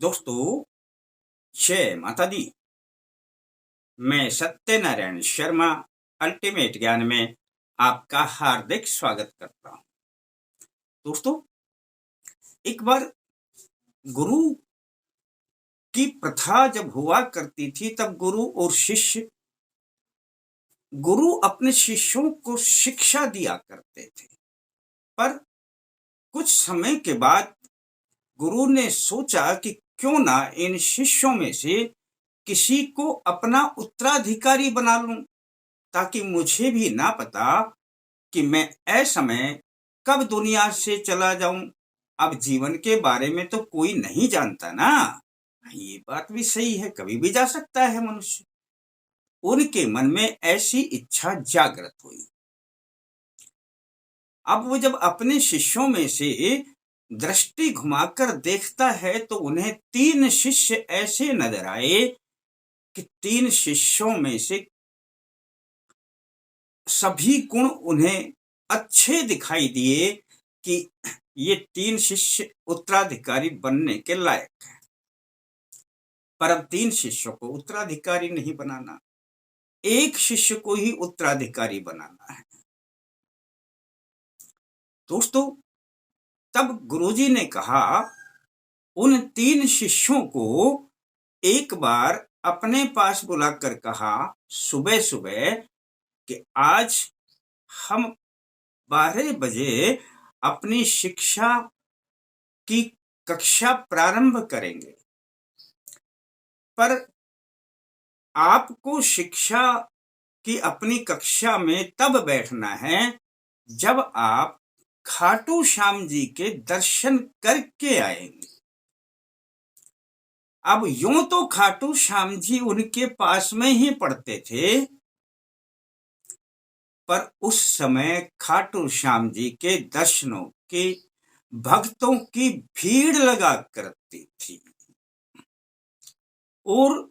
दोस्तों, जय माता दी। मैं सत्यनारायण शर्मा अल्टीमेट ज्ञान में आपका हार्दिक स्वागत करता हूं। दोस्तों, एक बार गुरु की प्रथा जब हुआ करती थी, तब गुरु अपने शिष्यों को शिक्षा दिया करते थे। पर कुछ समय के बाद गुरु ने सोचा कि क्यों ना इन शिष्यों में से किसी को अपना उत्तराधिकारी बना लूं, ताकि मुझे भी ना पता कि मैं असमय कब दुनिया से चला जाऊं। अब जीवन के बारे में तो कोई नहीं जानता ना। ये बात भी सही है, कभी भी जा सकता है मनुष्य। उनके मन में ऐसी इच्छा जागृत हुई। अब वो जब अपने शिष्यों में से दृष्टि घुमाकर देखता है तो उन्हें 3 शिष्य ऐसे नजर आए कि 3 शिष्यों में से सभी गुण उन्हें अच्छे दिखाई दिए कि ये 3 शिष्य उत्तराधिकारी बनने के लायक हैं। पर अब 3 शिष्यों को उत्तराधिकारी नहीं बनाना, एक शिष्य को ही उत्तराधिकारी बनाना है। दोस्तों, तब गुरुजी ने कहा, उन 3 शिष्यों को एक बार अपने पास बुलाकर कहा सुबह सुबह कि आज हम 12 बजे अपनी शिक्षा की कक्षा प्रारंभ करेंगे। पर आपको शिक्षा की अपनी कक्षा में तब बैठना है जब आप खाटू श्याम जी के दर्शन करके आएंगे। अब यूं तो खाटू श्याम जी उनके पास में ही पढ़ते थे, पर उस समय खाटू श्याम जी के दर्शनों की भक्तों की भीड़ लगा करती थी और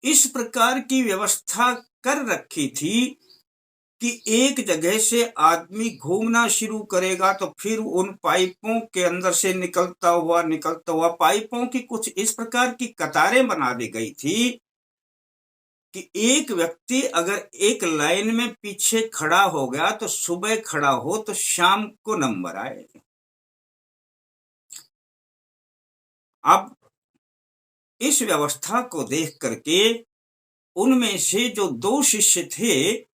इस प्रकार की व्यवस्था कर रखी थी कि एक जगह से आदमी घूमना शुरू करेगा तो फिर उन पाइपों के अंदर से निकलता हुआ पाइपों की कुछ इस प्रकार की कतारें बना दी गई थी कि एक व्यक्ति अगर एक लाइन में पीछे खड़ा हो गया तो सुबह खड़ा हो तो शाम को नंबर आए। अब इस व्यवस्था को देख करके उनमें से जो 2 शिष्य थे,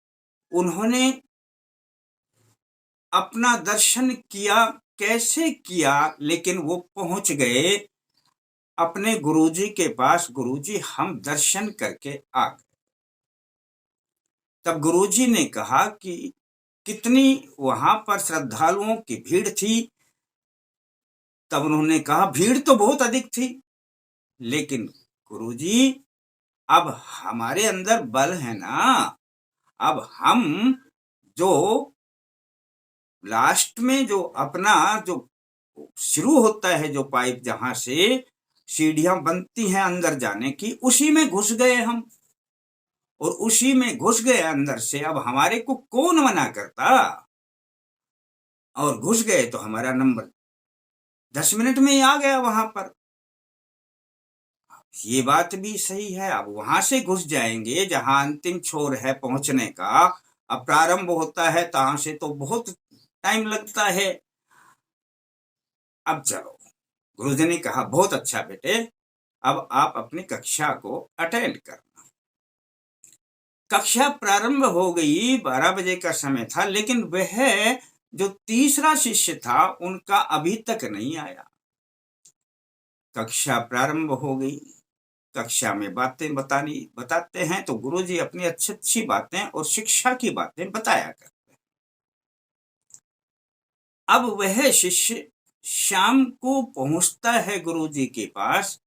उन्होंने अपना दर्शन किया। कैसे किया? लेकिन वो पहुंच गए अपने गुरुजी के पास। गुरुजी, हम दर्शन करके आ गए। तब गुरुजी ने कहा कि कितनी वहां पर श्रद्धालुओं की भीड़ थी। तब उन्होंने कहा, भीड़ तो बहुत अधिक थी, लेकिन गुरुजी, अब हमारे अंदर बल है ना। अब हम जो लास्ट में जो अपना जो शुरू होता है, जो पाइप जहां से सीढ़ियां बनती हैं अंदर जाने की, उसी में घुस गए हम और उसी में घुस गए अंदर से। अब हमारे को कौन मना करता? और घुस गए तो हमारा नंबर 10 मिनट में ही आ गया वहां पर। ये बात भी सही है। अब वहां से घुस जाएंगे जहां अंतिम छोर है पहुंचने का। अब प्रारंभ होता है तहां से तो बहुत टाइम लगता है। अब चलो, गुरुजी ने कहा, बहुत अच्छा बेटे, अब आप अपनी कक्षा को अटेंड करना। कक्षा प्रारंभ हो गई। 12 बजे का समय था, लेकिन वह जो तीसरा शिष्य था उनका अभी तक नहीं आया। कक्षा प्रारंभ हो गई। कक्षा में बातें बताते हैं तो गुरुजी अपनी अच्छी अच्छी बातें और शिक्षा की बातें बताया करते हैं। अब वह शिष्य शाम को पहुंचता है गुरुजी के पास।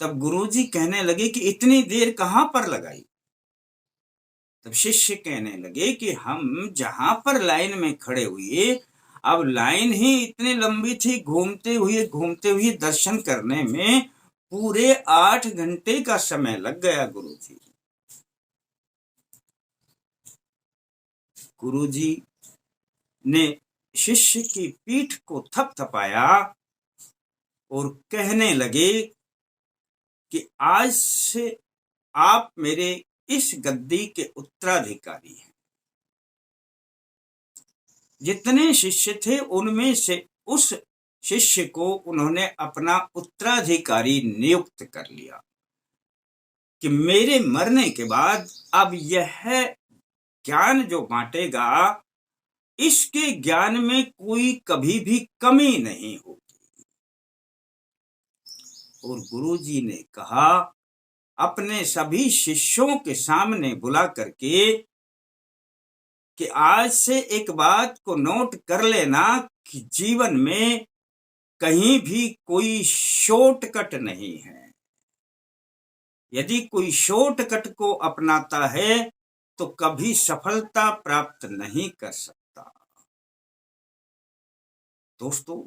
तब गुरुजी कहने लगे कि इतनी देर कहां पर लगाई? तब शिष्य कहने लगे कि हम जहां पर लाइन में खड़े हुए, अब लाइन ही इतनी लंबी थी, घूमते हुए दर्शन करने में पूरे 8 घंटे का समय लग गया गुरुजी। गुरुजी ने शिष्य की पीठ को थपथपाया और कहने लगे कि आज से आप मेरे इस गद्दी के उत्तराधिकारी हैं। जितने शिष्य थे उनमें से उस शिष्य को उन्होंने अपना उत्तराधिकारी नियुक्त कर लिया कि मेरे मरने के बाद अब यह ज्ञान जो बांटेगा, इसके ज्ञान में कोई कभी भी कमी नहीं होगी। और गुरुजी ने कहा, अपने सभी शिष्यों के सामने बुला करके कि आज से एक बात को नोट कर लेना कि जीवन में कहीं भी कोई शॉर्टकट नहीं है। यदि कोई शॉर्टकट को अपनाता है तो कभी सफलता प्राप्त नहीं कर सकता। दोस्तों,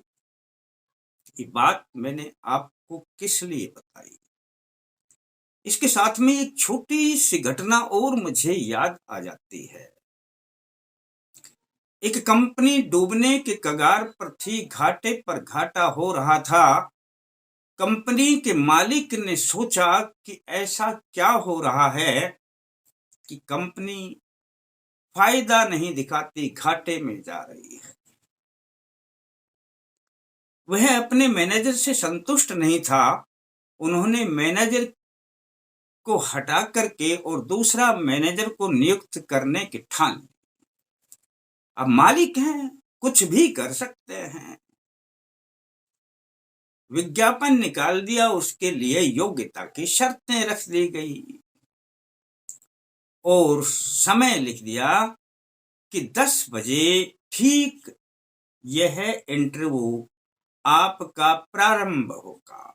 ये बात मैंने आपको किस लिए बताई, इसके साथ में एक छोटी सी घटना और मुझे याद आ जाती है। एक कंपनी डूबने के कगार पर थी, घाटे पर घाटा हो रहा था। कंपनी के मालिक ने सोचा कि ऐसा क्या हो रहा है कि कंपनी फायदा नहीं दिखाती, घाटे में जा रही है। वह अपने मैनेजर से संतुष्ट नहीं था। उन्होंने मैनेजर को हटा करके और दूसरा मैनेजर को नियुक्त करने की ठान ली। अब मालिक हैं, कुछ भी कर सकते हैं। विज्ञापन निकाल दिया, उसके लिए योग्यता की शर्तें रख दी गई और समय लिख दिया कि 10 बजे ठीक यह इंटरव्यू आपका प्रारंभ होगा।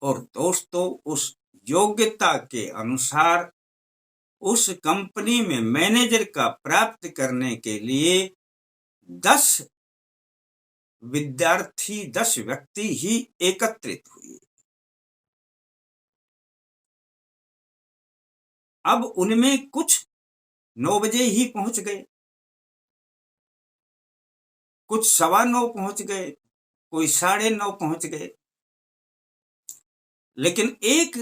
और दोस्तों, उस योग्यता के अनुसार उस कंपनी में मैनेजर का प्राप्त करने के लिए 10 विद्यार्थी, 10 व्यक्ति ही एकत्रित हुए। अब उनमें कुछ 9 बजे ही पहुंच गए, कुछ 9:15 पहुंच गए, कोई 9:30 पहुंच गए। लेकिन एक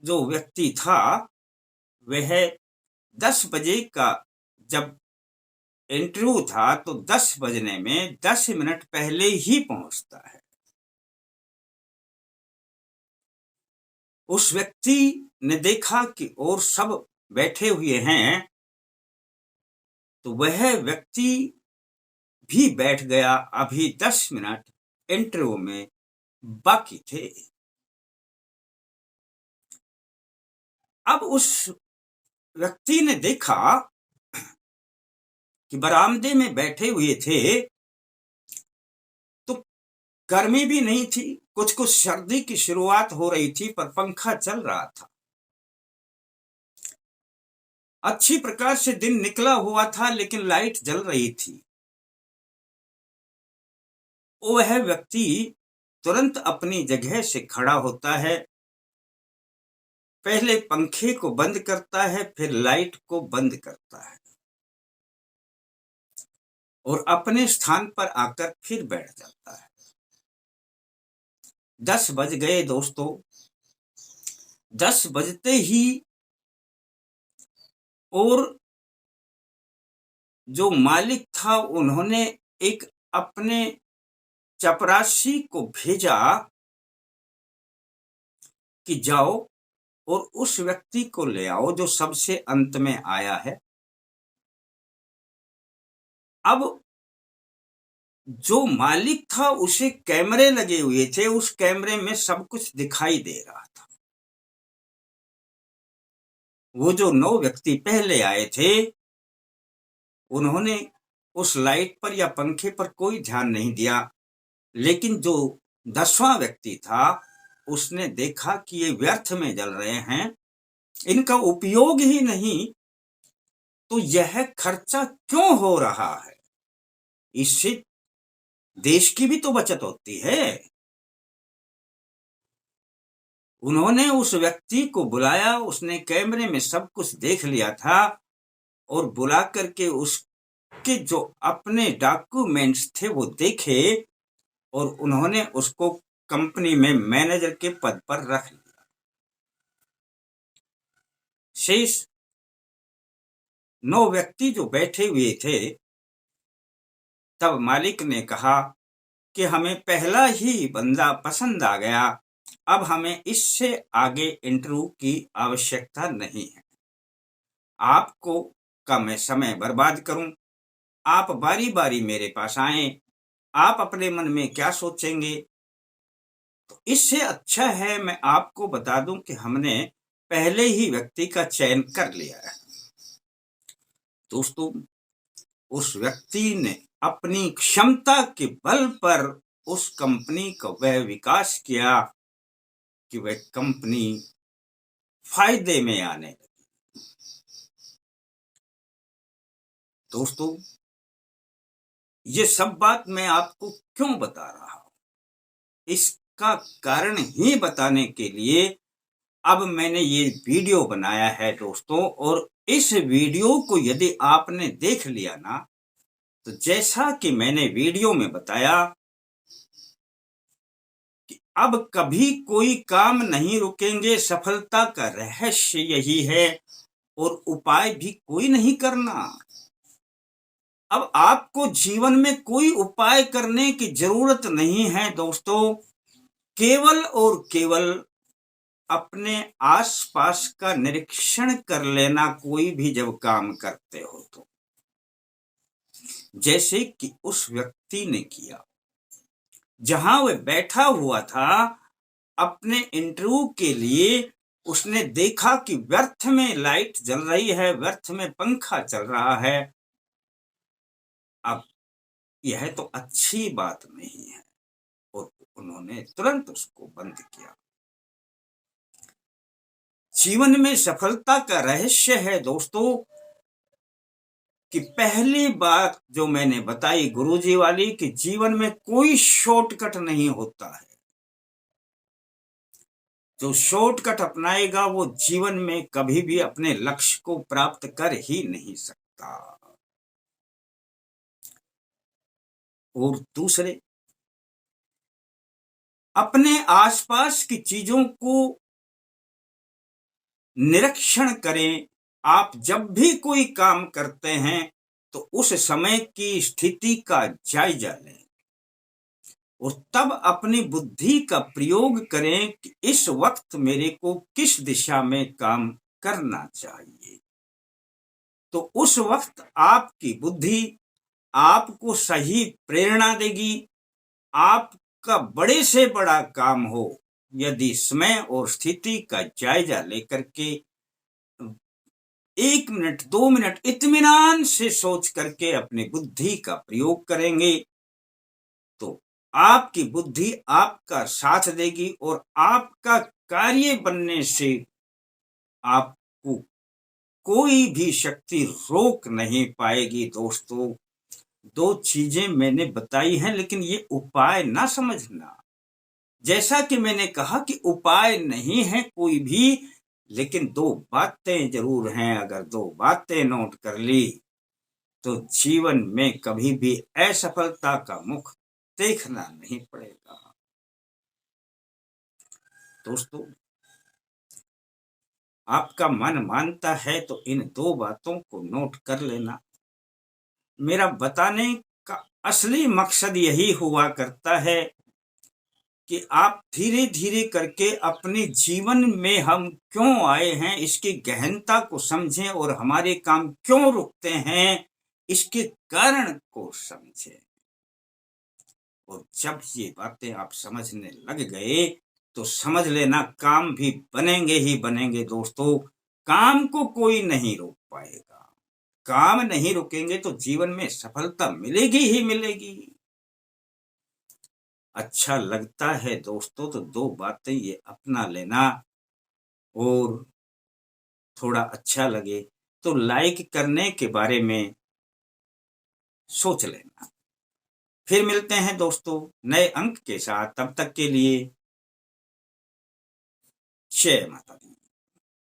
जो व्यक्ति था वह 10 बजे का जब इंटरव्यू था तो 10 बजने में 10 मिनट पहले ही पहुंचता है। उस व्यक्ति ने देखा कि और सब बैठे हुए हैं, तो वह व्यक्ति भी बैठ गया। अभी 10 मिनट इंटरव्यू में बाकी थे। अब उस व्यक्ति ने देखा कि बरामदे में बैठे हुए थे तो गर्मी भी नहीं थी, कुछ कुछ सर्दी की शुरुआत हो रही थी, पर पंखा चल रहा था। अच्छी प्रकार से दिन निकला हुआ था, लेकिन लाइट जल रही थी। वह व्यक्ति तुरंत अपनी जगह से खड़ा होता है, पहले पंखे को बंद करता है, फिर लाइट को बंद करता है और अपने स्थान पर आकर फिर बैठ जाता है। 10 बज गए दोस्तों। 10 बजते ही और जो मालिक था उन्होंने एक अपने चपरासी को भेजा कि जाओ और उस व्यक्ति को ले आओ जो सबसे अंत में आया है। अब जो मालिक था उसे कैमरे लगे हुए थे, उस कैमरे में सब कुछ दिखाई दे रहा था। वो जो 9 व्यक्ति पहले आए थे उन्होंने उस लाइट पर या पंखे पर कोई ध्यान नहीं दिया, लेकिन जो 10वां व्यक्ति था उसने देखा कि ये व्यर्थ में जल रहे हैं, इनका उपयोग ही नहीं, तो यह खर्चा क्यों हो रहा है? इससे देश की भी तो बचत होती है। उन्होंने उस व्यक्ति को बुलाया, उसने कैमरे में सब कुछ देख लिया था और बुला करके उसके जो अपने डॉक्यूमेंट्स थे वो देखे और उन्होंने उसको कंपनी में मैनेजर के पद पर रख लिया। शेष 9 व्यक्ति जो बैठे हुए थे, तब मालिक ने कहा कि हमें पहला ही बंदा पसंद आ गया, अब हमें इससे आगे इंटरव्यू की आवश्यकता नहीं है। आपको का मैं समय बर्बाद करूं, आप बारी बारी मेरे पास आए, आप अपने मन में क्या सोचेंगे, तो इससे अच्छा है मैं आपको बता दूं कि हमने पहले ही व्यक्ति का चयन कर लिया है। दोस्तों, उस व्यक्ति ने अपनी क्षमता के बल पर उस कंपनी का वह विकास किया कि वह कंपनी फायदे में आने लगी। दोस्तों, ये सब बात मैं आपको क्यों बता रहा हूं, इसका कारण ही बताने के लिए अब मैंने ये वीडियो बनाया है दोस्तों। और इस वीडियो को यदि आपने देख लिया ना, तो जैसा कि मैंने वीडियो में बताया कि अब कभी कोई काम नहीं रुकेंगे, सफलता का रहस्य यही है, और उपाय भी कोई नहीं करना। अब आपको जीवन में कोई उपाय करने की जरूरत नहीं है दोस्तों, केवल और केवल अपने आसपास का निरीक्षण कर लेना, कोई भी जब काम करते हो तो। जैसे कि उस व्यक्ति ने किया, जहां वह बैठा हुआ था अपने इंटरव्यू के लिए, उसने देखा कि व्यर्थ में लाइट जल रही है, व्यर्थ में पंखा चल रहा है। अब यह तो अच्छी बात नहीं है, और उन्होंने तुरंत उसको बंद किया। जीवन में सफलता का रहस्य है दोस्तों कि पहली बात जो मैंने बताई गुरुजी वाली, कि जीवन में कोई शॉर्टकट नहीं होता है। जो शॉर्टकट अपनाएगा वो जीवन में कभी भी अपने लक्ष्य को प्राप्त कर ही नहीं सकता। और दूसरे, अपने आसपास की चीजों को निरीक्षण करें। आप जब भी कोई काम करते हैं तो उस समय की स्थिति का जायजा लें, और तब अपनी बुद्धि का प्रयोग करें कि इस वक्त मेरे को किस दिशा में काम करना चाहिए। तो उस वक्त आपकी बुद्धि आपको सही प्रेरणा देगी। आपका बड़े से बड़ा काम हो, यदि समय और स्थिति का जायजा लेकर के 1 मिनट 2 मिनट इत्मीनान से सोच करके अपनी बुद्धि का प्रयोग करेंगे, तो आपकी बुद्धि आपका साथ देगी, और आपका कार्य बनने से आपको कोई भी शक्ति रोक नहीं पाएगी। दोस्तों, 2 चीजें मैंने बताई हैं, लेकिन ये उपाय ना समझना। जैसा कि मैंने कहा कि उपाय नहीं है कोई भी, लेकिन 2 बातें जरूर हैं। अगर 2 बातें नोट कर ली तो जीवन में कभी भी असफलता का मुख देखना नहीं पड़ेगा। दोस्तों, आपका मन मानता है तो इन 2 बातों को नोट कर लेना। मेरा बताने का असली मकसद यही हुआ करता है कि आप धीरे धीरे करके अपने जीवन में हम क्यों आए हैं इसकी गहनता को समझें, और हमारे काम क्यों रुकते हैं इसके कारण को समझें। और जब ये बातें आप समझने लग गए तो समझ लेना काम भी बनेंगे ही बनेंगे। दोस्तों, काम को कोई नहीं रोक पाएगा। काम नहीं रुकेंगे तो जीवन में सफलता मिलेगी ही मिलेगी। अच्छा लगता है दोस्तों तो 2 बातें ये अपना लेना, और थोड़ा अच्छा लगे तो लाइक करने के बारे में सोच लेना। फिर मिलते हैं दोस्तों नए अंक के साथ, तब तक के लिए जय माता दी।